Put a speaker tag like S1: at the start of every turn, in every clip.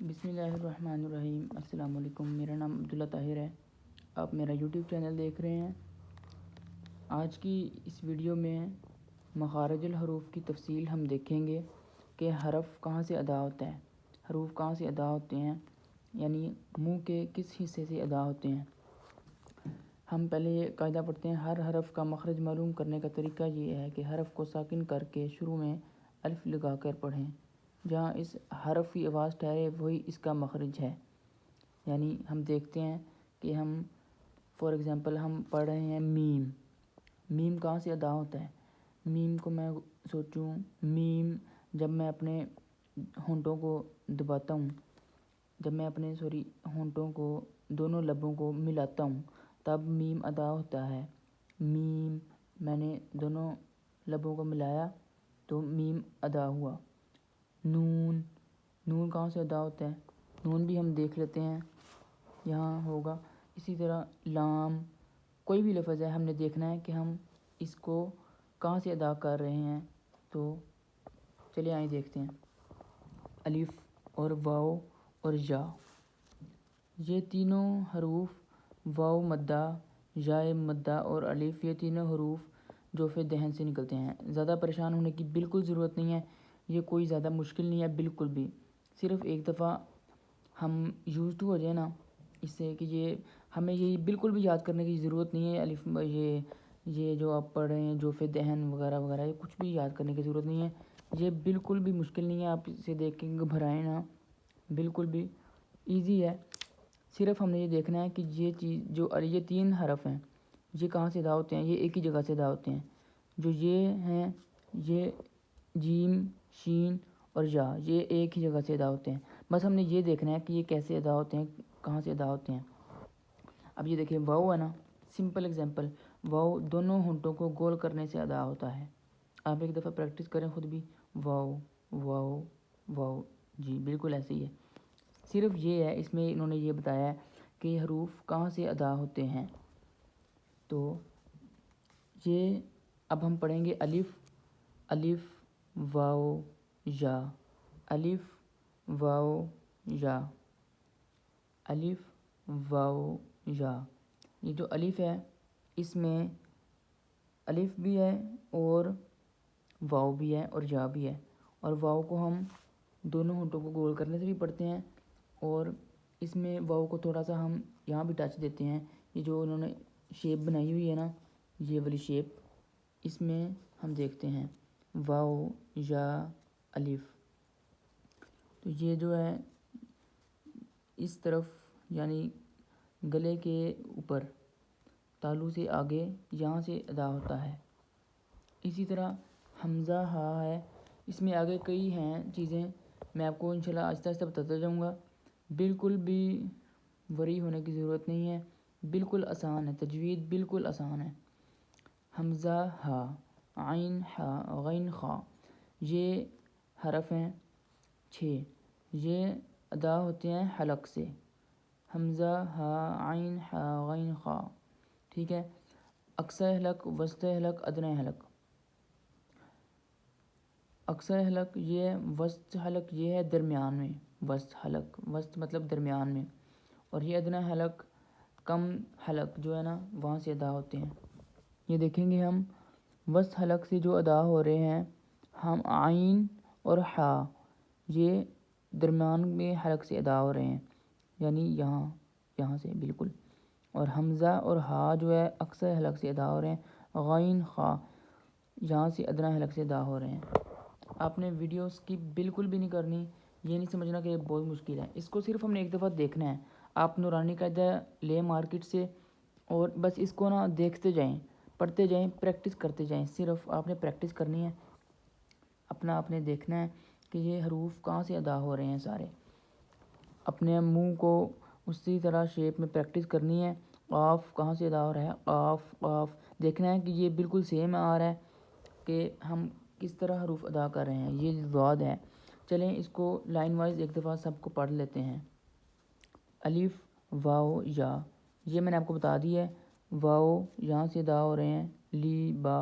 S1: بسم اللہ الرحمن الرحیم۔ السلام علیکم، میرا نام عبداللہ طاہر ہے۔ آپ میرا یوٹیوب چینل دیکھ رہے ہیں۔ آج کی اس ویڈیو میں مخارج الحروف کی تفصیل ہم دیکھیں گے کہ حرف کہاں سے ادا ہوتا ہے، حروف کہاں سے ادا ہوتے ہیں، یعنی منہ کے کس حصے سے ادا ہوتے ہیں۔ ہم پہلے یہ قاعدہ پڑھتے ہیں، ہر حرف کا مخرج معلوم کرنے کا طریقہ یہ ہے کہ حرف کو ساکن کر کے شروع میں الف لگا کر پڑھیں۔ جہاں اس حرف کی آواز ٹھہرے وہی اس کا مخرج ہے۔ یعنی ہم دیکھتے ہیں کہ ہم فار ایگزامپل ہم پڑھ رہے ہیں میم۔ میم کہاں سے ادا ہوتا ہے؟ میم کو میں سوچوں، میم جب میں اپنے ہونٹوں کو دباتا ہوں، جب میں اپنے ہونٹوں کو دونوں لبوں کو ملاتا ہوں تب میم ادا ہوتا ہے۔ میم، میں نے دونوں لبوں کو ملایا تو میم ادا ہوا۔ نون، نون کہاں سے ادا ہوتا ہے؟ نون بھی ہم دیکھ لیتے ہیں، یہاں ہوگا۔ اسی طرح لام، کوئی بھی لفظ ہے، ہم نے دیکھنا ہے کہ ہم اس کو کہاں سے ادا کر رہے ہیں۔ تو چلیے آئیں دیکھتے ہیں۔ الف اور واو اور یا، یہ تینوں حروف واو مدہ، یائے مدہ اور الف، یہ تینوں حروف جوف دہن سے نکلتے ہیں۔ زیادہ پریشان ہونے کی بالکل ضرورت نہیں ہے، یہ کوئی زیادہ مشکل نہیں ہے بالکل بھی۔ صرف ایک دفعہ ہم یوز ٹو ہو جائیں نا اس سے کہ یہ ہمیں یہ بالکل بھی یاد کرنے کی ضرورت نہیں ہے۔ الف یہ جو آپ پڑھ رہے ہیں جوف دہن وغیرہ وغیرہ، یہ کچھ بھی یاد کرنے کی ضرورت نہیں ہے، یہ بالکل بھی مشکل نہیں ہے۔ آپ اسے دیکھ کے گھبرائیں نا، بالکل بھی ایزی ہے۔ صرف ہم نے یہ دیکھنا ہے کہ یہ چیز جو یہ تین حرف ہیں یہ کہاں سے ادا ہوتے ہیں، یہ ایک ہی جگہ سے ادا ہوتے ہیں۔ جو یہ ہیں، یہ جیم، شین اور یا، یہ ایک ہی جگہ سے ادا ہوتے ہیں۔ بس ہم نے یہ دیکھنا ہے کہ یہ کیسے ادا ہوتے ہیں، کہاں سے ادا ہوتے ہیں۔ اب یہ دیکھیں واو ہے نا، سمپل ایگزامپل، واو دونوں ہونٹوں کو گول کرنے سے ادا ہوتا ہے۔ آپ ایک دفعہ پریکٹس کریں خود بھی، واو واو واو، جی بالکل ایسے ہی ہے۔ صرف یہ ہے، اس میں انہوں نے یہ بتایا ہے کہ یہ حروف کہاں سے ادا ہوتے ہیں۔ تو یہ اب ہم پڑھیں گے الف، الف واو یا، الف واو یا، الف واو یا۔ یہ جو الف ہے اس میں الف بھی ہے اور واو بھی ہے اور یا بھی ہے، اور واو کو ہم دونوں ہونٹوں کو گول کرنے سے بھی پڑھتے ہیں، اور اس میں واو کو تھوڑا سا ہم یہاں بھی ٹچ دیتے ہیں۔ یہ جو انہوں نے شیپ بنائی ہوئی ہے نا، یہ والی شیپ، اس میں ہم دیکھتے ہیں واو یا الف۔ تو یہ جو ہے اس طرف یعنی گلے کے اوپر تالو سے آگے یہاں سے ادا ہوتا ہے۔ اسی طرح حمزہ ہا ہے، اس میں آگے کئی ہیں چیزیں، میں آپ کو انشاءاللہ آہستہ آہستہ بتاتا جاؤں گا۔ بالکل بھی وری ہونے کی ضرورت نہیں ہے، بالکل آسان ہے، تجوید بالکل آسان ہے۔ حمزہ ہا، عین ہا، غین خا، یہ حرف ہیں 6، یہ ادا ہوتے ہیں حلق سے۔ حمزہ ہا، عین ہا، غین خا، ٹھیک ہے۔ اقصی حلق، وسطی حلق، ادنی حلق۔ اقصی حلق یہ ہے، وسط حلق یہ ہے درمیان میں، وسط حلق، وسط مطلب درمیان میں، اور یہ ادنی حلق کم حلق جو ہے نا وہاں سے ادا ہوتے ہیں۔ یہ دیکھیں گے ہم وسط حلق سے جو ادا ہو رہے ہیں، ہم عین اور ہا یہ درمیان میں حلق سے ادا ہو رہے ہیں، یعنی یہاں سے بالکل۔ اور حمزہ اور ہا جو ہے اقصی حلق سے ادا ہو رہے ہیں، غین خا یہاں سے ادنی حلق سے ادا ہو رہے ہیں۔ آپ نے ویڈیو اسکپ بالکل بھی نہیں کرنی، یہ نہیں سمجھنا کہ یہ بہت مشکل ہے، اس کو صرف ہم نے ایک دفعہ دیکھنا ہے۔ آپ نورانی قاعدہ لیں مارکیٹ سے اور بس اس کو نا دیکھتے جائیں، پڑھتے جائیں، پریکٹس کرتے جائیں، صرف آپ نے پریکٹس کرنی ہے، آپ نے دیکھنا ہے کہ یہ حروف کہاں سے ادا ہو رہے ہیں سارے۔ اپنے منہ کو اسی طرح شیپ میں پریکٹس کرنی ہے۔ قاف کہاں سے ادا ہو رہا ہے، قاف قاف، دیکھنا ہے کہ یہ بالکل سیم آ رہا ہے کہ ہم کس طرح حروف ادا کر رہے ہیں۔ یہ ضاد ہے، چلیں اس کو لائن وائز ایک دفعہ سب کو پڑھ لیتے ہیں۔ الف واو یا، یہ میں نے آپ کو بتا دی ہے، واو یہاں سے ادا ہو رہے ہیں، لی با،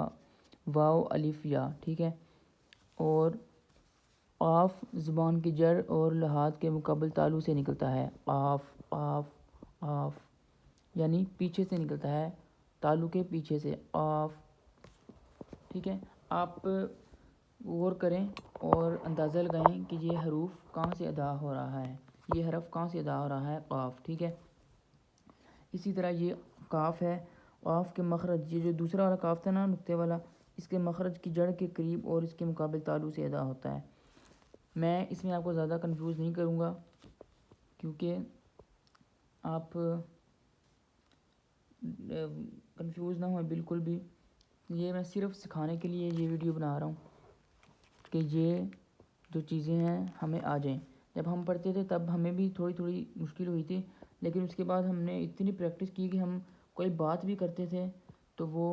S1: واو الف یا، ٹھیک ہے۔ اور قاف زبان کی جڑ اور لحاظ کے مقابل تالو سے نکلتا ہے. قاف قاف قاف یعنی پیچھے سے نکلتا ہے، تالو کے پیچھے سے. قاف. ٹھیک ہے، آپ غور کریں اور اندازہ لگائیں کہ یہ حروف کہاں سے ادا ہو رہا ہے، یہ حرف کہاں سے ادا ہو رہا ہے. قاف. ٹھیک ہے، اسی طرح یہ قاف ہے. قاف کے مخرج، یہ جو دوسرا والا قاف تھا نا نقطے والا، اس کے مخرج کی جڑ کے قریب اور اس کے مقابل تالو سے ادا ہوتا ہے. میں اس میں آپ کو زیادہ کنفیوز نہیں کروں گا کیونکہ آپ کنفیوز نہ ہوئیں بالکل بھی. یہ میں صرف سکھانے کے لیے یہ ویڈیو بنا رہا ہوں کہ یہ جو چیزیں ہیں ہمیں آ جائیں. جب ہم پڑھتے تھے تب ہمیں بھی تھوڑی تھوڑی مشکل ہوئی تھی، لیکن اس کے بعد ہم نے اتنی پریکٹس کی کہ ہم کوئی بات بھی کرتے تھے تو وہ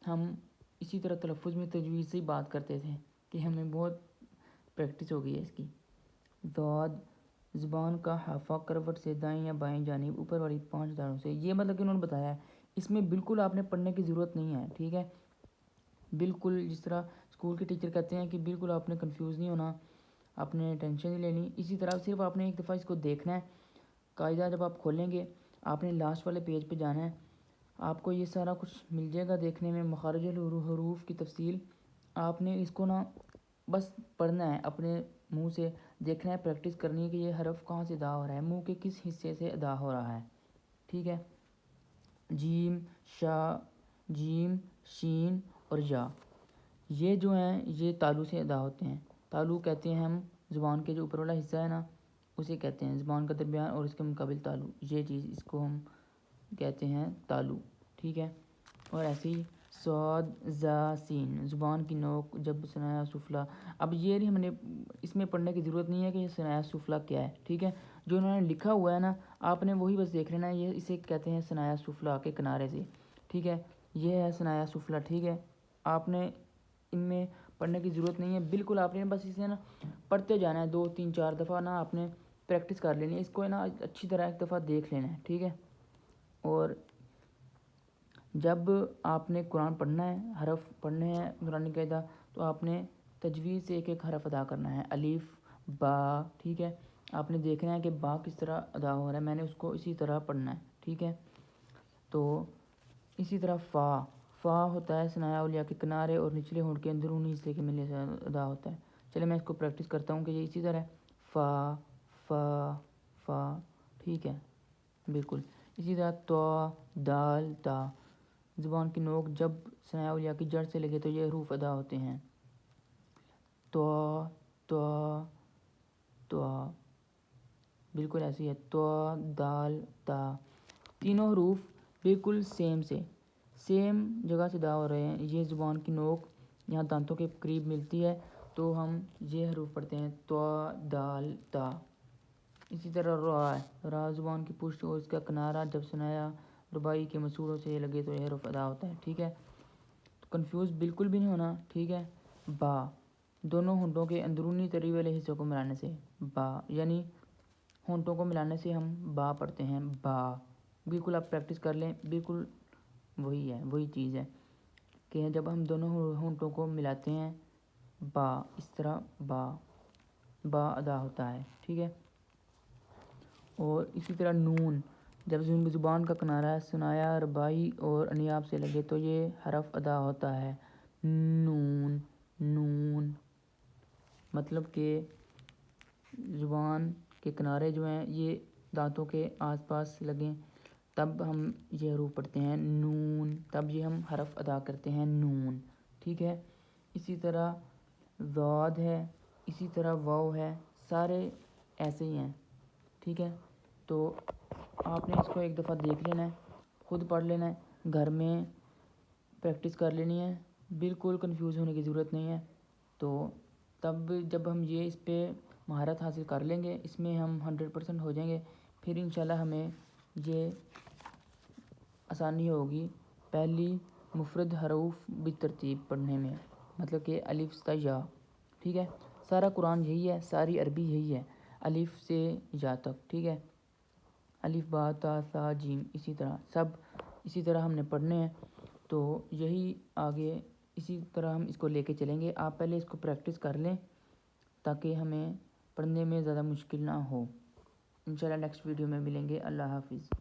S1: ہم اسی طرح تلفظ میں تجویز سے ہی بات کرتے تھے کہ ہمیں بہت پریکٹس ہو گئی ہے اس کی. ضاد زبان کا حافہ کروٹ سے دائیں یا بائیں جانب اوپر والی 5 دھاروں سے. یہ مطلب کہ انہوں نے بتایا ہے، اس میں بالکل آپ نے پڑھنے کی ضرورت نہیں ہے. ٹھیک ہے، بالکل جس طرح اسکول کے ٹیچر کہتے ہیں کہ بالکل آپ نے کنفیوز نہیں ہونا، آپ نے ٹینشن نہیں لینی، اسی طرح صرف آپ نے ایک دفعہ اس کو دیکھنا ہے. قاعدہ جب آپ کھولیں گے آپ نے لاسٹ والے پیج پہ جانا ہے، آپ کو یہ سارا کچھ مل جائے گا دیکھنے میں. مخارج الحروف کی تفصیل آپ نے اس کو نا بس پڑھنا ہے، اپنے منہ سے دیکھنا ہے، پریکٹس کرنی ہے کہ یہ حرف کہاں سے ادا ہو رہا ہے، منہ کے کس حصے سے ادا ہو رہا ہے. ٹھیک ہے، جیم شا جیم شین اور یا، یہ جو ہیں یہ تالو سے ادا ہوتے ہیں. تالو کہتے ہیں ہم زبان کے جو اوپر والا حصہ ہے نا اسے کہتے ہیں، زبان کا درمیان اور اس کے مقابل تالو، یہ چیز اس کو ہم کہتے ہیں تالو. ٹھیک ہے، اور ایسے ہی صاد زا سین زبان کی نوک جب ثنایا سفلا. اب یہ نہیں، ہم نے اس میں پڑھنے کی ضرورت نہیں ہے کہ یہ ثنایا سفلا کیا ہے. ٹھیک ہے، جو انہوں نے لکھا ہوا ہے نا آپ نے وہی بس دیکھ لینا ہے. یہ اسے کہتے ہیں ثنایا سفلا کے کنارے سے. ٹھیک ہے، یہ ہے ثنایا سفلا. ٹھیک ہے، آپ نے ان میں پڑھنے کی ضرورت نہیں ہے، بالکل آپ نے بس اسے نا پڑھتے جانا ہے 2 3 4 دفعہ نا آپ نے پریکٹس کر لینی ہے. اس کو نا اچھی طرح ایک دفعہ دیکھ لینا ہے. ٹھیک ہے، اور جب آپ نے قرآن پڑھنا ہے، حرف پڑھنے ہیں قرآن قاعدہ، تو آپ نے تجویز سے ایک ایک حرف ادا کرنا ہے. الف با. ٹھیک ہے، آپ نے دیکھنا ہے کہ با کس طرح ادا ہو رہا ہے، میں نے اس کو اسی طرح پڑھنا ہے. ٹھیک ہے، تو اسی طرح فا. فا ہوتا ہے ثنایا اولیا کے کنارے اور نچلے ہونٹ کے اندرونی حصے کے ملنے سے ادا ہوتا ہے. چلے میں اس کو پریکٹس کرتا ہوں کہ یہ اسی طرح ہے. فا فا فا. ٹھیک ہے، بالکل اسی طرح تو دال تا. زبان کی نوک جب ثنایا اولیا کی جڑ سے لگے تو یہ حروف ادا ہوتے ہیں. تو تو تو بالکل ایسی ہے. تو دال تا. تینوں حروف بالکل سیم جگہ سے ادا ہو رہے ہیں. یہ زبان کی نوک یہاں دانتوں کے قریب ملتی ہے تو ہم یہ حروف پڑھتے ہیں تو دال تا. اسی طرح را ہے. را زبان کی پشت اور اس کا کنارہ جب ثنایا ربائی کے مسوڑوں سے لگے تو یہ حرف ادا ہوتا ہے. ٹھیک ہے، تو کنفیوز بالکل بھی نہیں ہونا. ٹھیک ہے، با. دونوں ہونٹوں کے اندرونی تری والے حصوں کو ملانے سے با، یعنی ہونٹوں کو ملانے سے ہم با پڑھتے ہیں. با. بالکل آپ پریکٹس کر لیں، بالکل وہی ہے، وہی چیز ہے کہ جب ہم دونوں ہونٹوں کو ملاتے ہیں با، اس طرح با با ادا ہوتا ہے. ٹھیک ہے، اور اسی طرح نون جب زبان کا کنارہ ثنایا ربائی اور انیاب سے لگے تو یہ حرف ادا ہوتا ہے. نون نون. مطلب کہ زبان کے کنارے جو ہیں یہ دانتوں کے آس پاس لگیں تب ہم یہ حروف پڑھتے ہیں نون، تب یہ ہم حرف ادا کرتے ہیں نون. ٹھیک ہے، اسی طرح ضاد ہے، اسی طرح واو ہے، سارے ایسے ہی ہیں. ٹھیک ہے، تو آپ نے اس کو ایک دفعہ دیکھ لینا ہے، خود پڑھ لینا ہے، گھر میں پریکٹس کر لینی ہے، بالکل کنفیوز ہونے کی ضرورت نہیں ہے. تو تب جب ہم یہ اس پہ مہارت حاصل کر لیں گے، اس میں ہم 100% ہو جائیں گے، پھر انشاءاللہ ہمیں یہ آسانی ہوگی پہلی مفرد حروف بالترتیب پڑھنے میں، مطلب کہ الف تا یا. ٹھیک ہے، سارا قرآن یہی ہے، ساری عربی یہی ہے الف سے یا تک. ٹھیک ہے، الف با تا سا جیم، اسی طرح سب اسی طرح ہم نے پڑھنے ہیں. تو یہی آگے اسی طرح ہم اس کو لے کے چلیں گے. آپ پہلے اس کو پریکٹس کر لیں تاکہ ہمیں پڑھنے میں زیادہ مشکل نہ ہو۔ انشاءاللہ نیکسٹ ویڈیو میں ملیں گے۔ اللہ حافظ۔